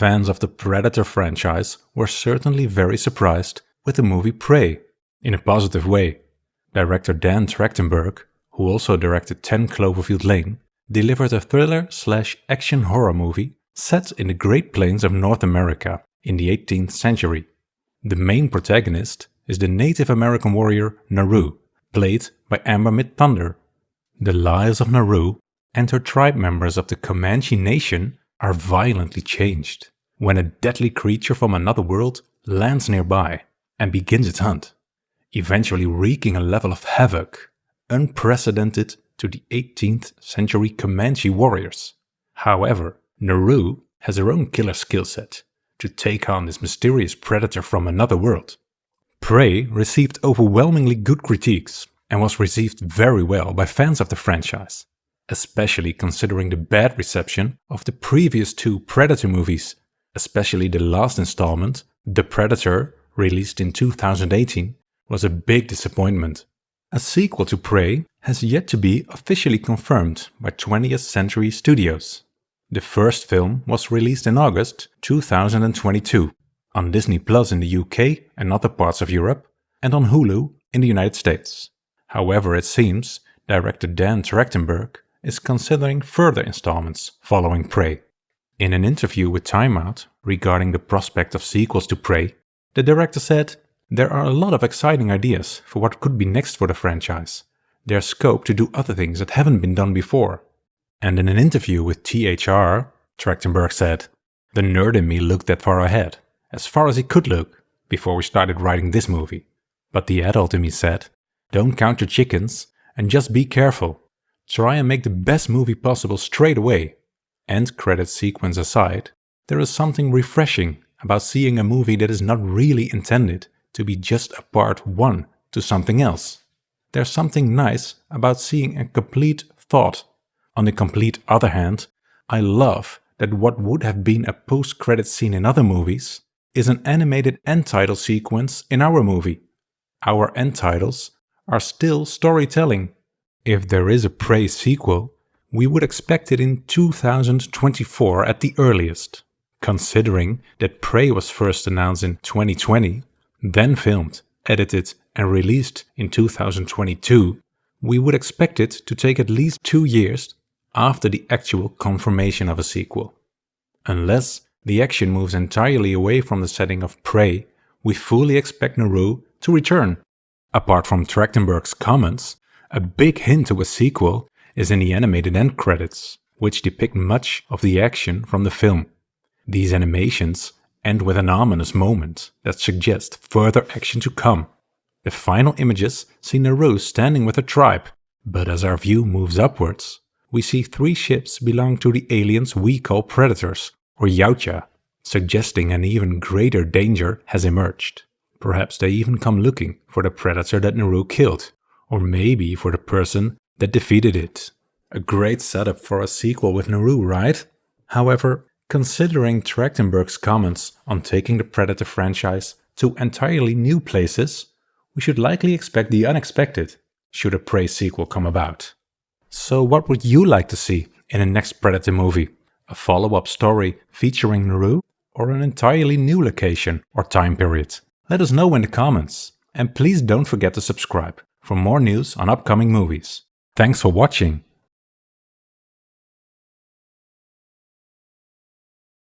Fans of the Predator franchise were certainly very surprised with the movie Prey, in a positive way. Director Dan Trachtenberg, who also directed 10 Cloverfield Lane, delivered a thriller/action horror movie set in the Great Plains of North America in the 18th century. The main protagonist is the Native American warrior Naru, played by Amber Midthunder. The lives of Naru and her tribe members of the Comanche Nation are violently changed when a deadly creature from another world lands nearby and begins its hunt, eventually wreaking a level of havoc unprecedented to the 18th century Comanche warriors. However, Naru has her own killer skill set to take on this mysterious predator from another world. Prey received overwhelmingly good critiques and was received very well by fans of the franchise, especially considering the bad reception of the previous 2 Predator movies, especially the last installment, The Predator, released in 2018, was a big disappointment. A sequel to Prey has yet to be officially confirmed by 20th Century Studios. The first film was released in August 2022 on Disney Plus in the UK and other parts of Europe, and on Hulu in the United States. However, it seems director Dan Trachtenberg is considering further installments following Prey. In an interview with Time Out regarding the prospect of sequels to Prey, the director said, "There are a lot of exciting ideas for what could be next for the franchise. There's scope to do other things that haven't been done before." And in an interview with THR, Trachtenberg said, "The nerd in me looked that far ahead, as far as he could look, before we started writing this movie. But the adult in me said, don't count your chickens and just be careful. Try and make the best movie possible straight away." End credit sequence aside, there is something refreshing about seeing a movie that is not really intended to be just a part 1 to something else. There's something nice about seeing a complete thought. On the complete other hand, I love that what would have been a post-credit scene in other movies is an animated end title sequence in our movie. Our end titles are still storytelling. If there is a Prey sequel, we would expect it in 2024 at the earliest. Considering that Prey was first announced in 2020, then filmed, edited and released in 2022, we would expect it to take at least 2 years after the actual confirmation of a sequel. Unless the action moves entirely away from the setting of Prey, we fully expect Naru to return. Apart from Trachtenberg's comments, a big hint to a sequel is in the animated end credits, which depict much of the action from the film. These animations end with an ominous moment that suggests further action to come. The final images see Naru standing with her tribe, but as our view moves upwards, we see 3 ships belonging to the aliens we call Predators, or Yautja, suggesting an even greater danger has emerged. Perhaps they even come looking for the Predator that Naru killed, or maybe for the person that defeated it. A great setup for a sequel with Naru, right? However, considering Trachtenberg's comments on taking the Predator franchise to entirely new places, we should likely expect the unexpected should a Prey sequel come about. So what would you like to see in a next Predator movie? A follow-up story featuring Naru, or an entirely new location or time period? Let us know in the comments, and please don't forget to subscribe for more news on upcoming movies. Thanks for watching.